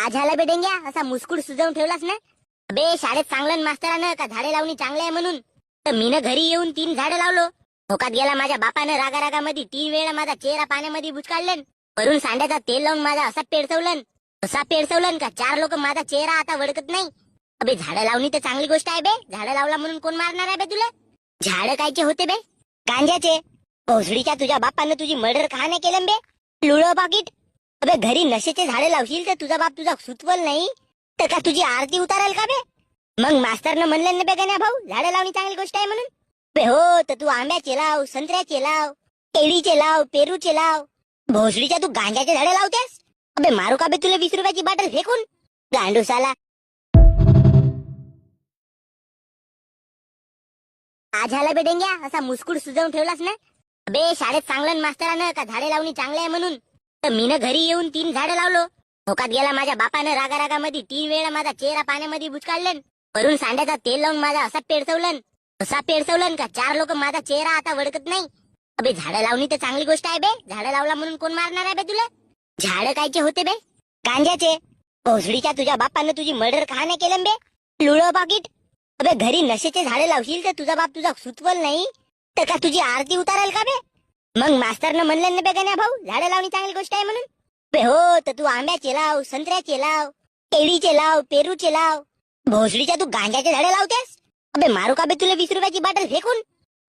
आज ह्याला बेडेंग्या असा मुस्कुड सुजवून ठेवलास ना. बे शाळेत चांगलं मास्तरानं का झाडे लावणी चांगले आहे म्हणून तर मीनं घरी येऊन 3 झाडे लावलो. धोकात गेला माझ्या बापानं रागारागामध्ये 3 वेळा माझा चेहरा पाण्यामध्ये बुचकाळलं. वरून सांड्याचा तेल लावून माझा असा पेडसवलन का 4 लोक माझा चेहरा आता वडकत नाही. अबे झाडं लावणी तर चांगली गोष्ट आहे बे. झाडं लावला म्हणून कोण मारणार आहे बे तुला. झाडं कायचे होते बे? गांजाचे. भोसडीच्या तुझ्या बापानं तुझी मर्डर का नाही केलं बे? लुळो पाकिट. अबे घरी नशेचे झाडे लावशील तर तुझा बाप तुझा सुतवल नाही तर का तुझी आरती उतारेल का बे? मग मास्तरनं म्हणलं ना बे गण्या भाऊ झाडं लावणी चांगली गोष्ट आहे म्हणून. बे हो तर तू आंब्याचे लाव, संत्र्याचे लाव, केळीचे लाव, पेरूचे लाव. भोसडीच्या तू गांजाचे झाडे लावतेस. अबे मारू का बे तुला 20 रुपयाची बाटल फेकून गांडूसाला. आज ह्याला बेडेंग्या असा मुस्कुड सुजवून ठेवलास ना. बे शाळेत चांगलं मास्तरानं का झाडे लावणी चांगले आहे म्हणून तर मीनं घरी येऊन 3 झाडे लावलो. धोकात गेला माझ्या बापानं रागारागामध्ये 3 वेळा माझा चेहरा पाण्यामध्ये बुचकाळलं. वरून सांड्याचा तेल लावून माझा असा पेडसवलन का 4 लोक माझा चेहरा आता वडकत नाही. अबे झाडं लावणी तर चांगली गोष्ट आहे बे. झाडं लावला म्हणून कोण मारणार आहे बे तुला. झाडं कायचे होते बे? गांजाचे. भोसडीच्या तुझ्या बापानं तुझी मर्डर का नाही केलं बे? लुळो पाकिट. अबे घरी नशेचे झाडे लावशील तर तुझा बाप तुझा सुतवल नाही तर का तुझी आरती उतारेल का बे? मग मास्तरनं म्हणलं ना बे गण्या भाऊ झाडं लावणी चांगली गोष्ट आहे म्हणून. बे हो तर तू आंब्याचे लाव, संत्र्याचे लाव, केळीचे लाव, पेरूचे लाव. भोसडीच्या तू गांजाचे झाडे लावतेस. अबे मारू का बे तुला 20 रुपयाची बाटल फेकून